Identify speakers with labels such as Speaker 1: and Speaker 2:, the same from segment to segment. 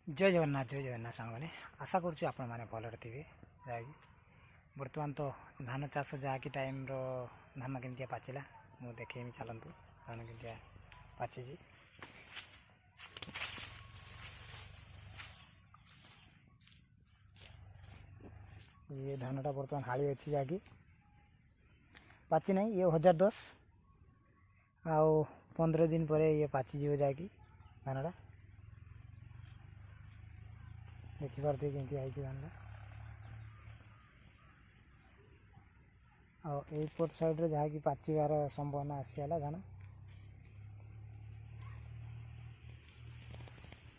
Speaker 1: जय जगन्नाथ सांग मैंने आशा करुँ आपण मैंने भलरे थे बर्तमान तो धान चाष जहाँकि टाइम रो धान केमती पाचिला मुझे देखेमी चलतु धान केमती पाची ये धानटा बर्तमान हाड़ी अच्छी जहाँकि पाची नहीं ये 1010 आउ 15 दिन पर ये पाची जीव जहाँकि धानटा देखी पार्थे केमती आई धानटा आउट साइड रे जहाँकि पाचिबार संभावना आसीगला धान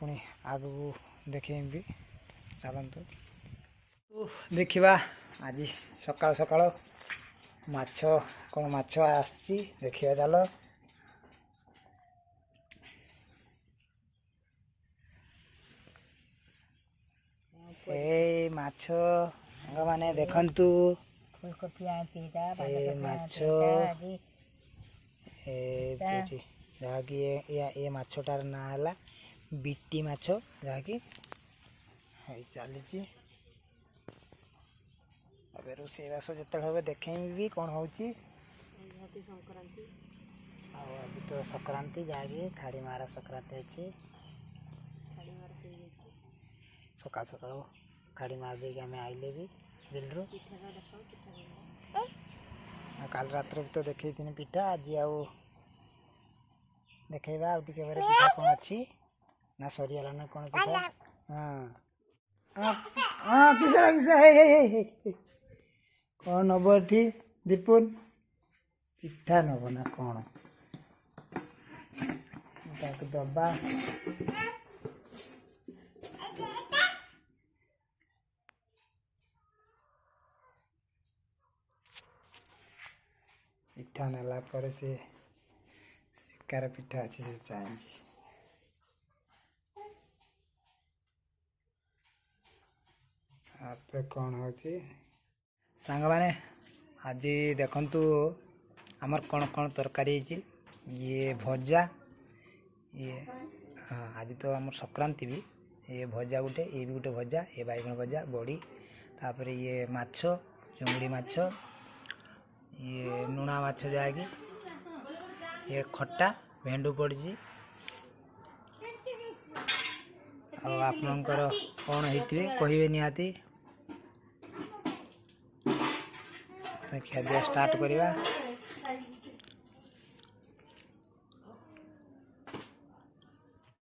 Speaker 1: पुणी आगू देखे भी चलतु देखा आज सकाल सकाल माछ कौन माछ आसी देखिए चल ए माछ माने देखंतु ए माछ जहाँकि ये माछटार ना है बिट्टी माछ जहाँकि चली रोषे बास जो हम देखें भी कौन हो आज तो संक्रांति जहाँकि खाड़ी मारा संक्रांति अच्छी सकाल सकाल खाड़ी मार दे आम आइले भी बिलू काल रात भी तो देखे पिठा आज आउ देखा आउ पिठा कौन अच्छी ना सरीगला ना कौन पिठा हाँ हाँ किसा किसा कौन नब एटी दीपुन पिठा नब ना कौन दबा पिठा नाला पर से शिकार पिठा अच्छी से चाहिए आप कौन हो सांग माने आज देखंतु आमर कौन कौन तरकारी ये भजा ये हाँ आज तो आम संक्रांति भी ये भजा गोटे ये भी गोटे भजा ये बैगन भजा बड़ी तापर ये माछ चुंगड़ी माछ ये लुणा माछ जाएगी ये खट्टा भेंडू पड़ी आपणकर कौन होते कहे निहाती खाद्य स्टार्ट करवा।